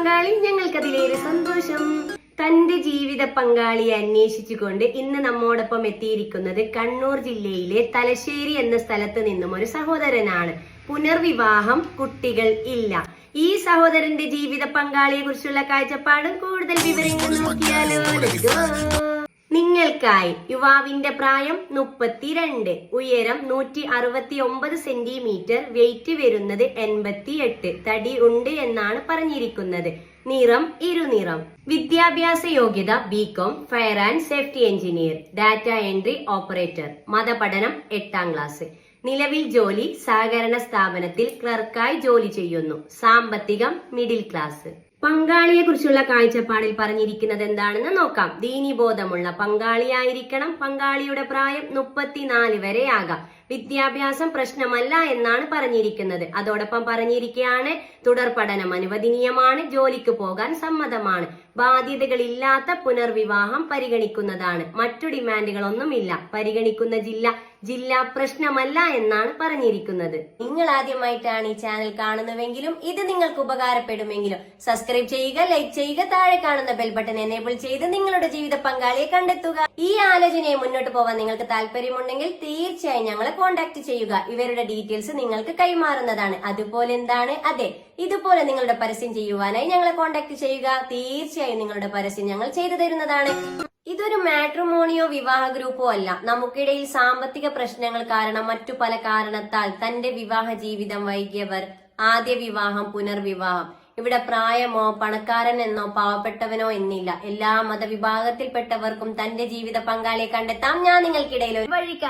പങ്കാളി, ഞങ്ങൾക്കതിലേറെ സന്തോഷം. തന്റെ ജീവിത പങ്കാളിയെ അന്വേഷിച്ചുകൊണ്ട് ഇന്ന് നമ്മോടൊപ്പം എത്തിയിരിക്കുന്നത് കണ്ണൂർ ജില്ലയിലെ തലശ്ശേരി എന്ന സ്ഥലത്ത് നിന്നും ഒരു സഹോദരനാണ്. പുനർവിവാഹം, കുട്ടികൾ ഇല്ല. ഈ സഹോദരന്റെ ജീവിത പങ്കാളിയെ കുറിച്ചുള്ള കാഴ്ചപ്പാടും കൂടുതൽ വിവരങ്ങൾ നോക്കിയാലോ. നിങ്ങൾക്കായി യുവാവിന്റെ പ്രായം 32, ഉയരം 169 സെന്റിമീറ്റർ, വെയിറ്റ് വരുന്നത് 88, തടി ഉണ്ട് എന്നാണ് പറഞ്ഞിരിക്കുന്നത്. നിറം ഇരുനിറം. വിദ്യാഭ്യാസ യോഗ്യത BCom, fire and safety engineer, data entry operator. മതപഠനം 8ാം ക്ലാസ്. നിലവിൽ ജോലി സഹകരണ സ്ഥാപനത്തിൽ ക്ലർക്കായി ജോലി ചെയ്യുന്നു. സാമ്പത്തികം മിഡിൽ ക്ലാസ്. പങ്കാളിയെ കുറിച്ചുള്ള കാഴ്ചപ്പാടിൽ പറഞ്ഞിരിക്കുന്നത് എന്താണെന്ന് നോക്കാം. ദീനീബോധമുള്ള പങ്കാളിയായിരിക്കണം. പങ്കാളിയുടെ പ്രായം 34 വരെ ആകാം. വിദ്യാഭ്യാസം പ്രശ്നമല്ല എന്നാണ് പറഞ്ഞിരിക്കുന്നത്. അതോടൊപ്പം പറഞ്ഞിരിക്കുകയാണ് തുടർ പഠനം അനുവദനീയമാണ്. ജോലിക്ക് പോകാൻ സമ്മതമാണ്. ബാധ്യതകളില്ലാത്ത പുനർവിവാഹം പരിഗണിക്കുന്നതാണ്. മറ്റു ഡിമാൻഡുകളൊന്നുമില്ല. പരിഗണിക്കുന്ന ജില്ല പ്രശ്നമല്ല എന്നാണ് പറഞ്ഞിരിക്കുന്നത്. നിങ്ങൾ ആദ്യമായിട്ടാണ് ഈ ചാനൽ കാണുന്നുവെങ്കിലും ഇത് നിങ്ങൾക്ക് ഉപകാരപ്പെടുമെങ്കിലും സബ്സ്ക്രൈബ് ചെയ്യുക, ലൈക്ക് ചെയ്യുക, താഴെ കാണുന്ന ബെൽ ബട്ടൺ എനേബിൾ ചെയ്ത് നിങ്ങളുടെ ജീവിത പങ്കാളിയെ കണ്ടെത്തുക. ഈ ആലോചനയെ മുന്നോട്ട് പോകാൻ നിങ്ങൾക്ക് താല്പര്യമുണ്ടെങ്കിൽ തീർച്ചയായും ഞങ്ങളെ കോൺടാക്ട് ചെയ്യുക. ഇവരുടെ ഡീറ്റെയിൽസ് നിങ്ങൾക്ക് കൈമാറുന്നതാണ്. അതുപോലെ എന്താണ്, അതെ, ഇതുപോലെ നിങ്ങളുടെ പരസ്യം ചെയ്യുവാനായി ഞങ്ങളെ കോൺടാക്ട് ചെയ്യുക. തീർച്ചയായും നിങ്ങളുടെ പരസ്യം ഞങ്ങൾ ചെയ്തു തരുന്നതാണ്. ഇതൊരു മാട്രിമോണിയോ വിവാഹ ഗ്രൂപ്പോ അല്ല. നമുക്കിടയിൽ സാമ്പത്തിക പ്രശ്നങ്ങൾ കാരണം മറ്റു പല കാരണത്താൽ തന്റെ വിവാഹ ജീവിതം വൈകിയവർ, ആദ്യ വിവാഹം, പുനർവിവാഹം. ഇവിടെ പ്രായമോ പണക്കാരൻ എന്നോ പാവപ്പെട്ടവനോ എന്നില്ല. എല്ലാ മതവിഭാഗത്തിൽപ്പെട്ടവർക്കും തന്റെ ജീവിത പങ്കാളിയെ കണ്ടെത്താം. ഞാൻ നിങ്ങൾക്കിടയിൽ ഒരു വഴി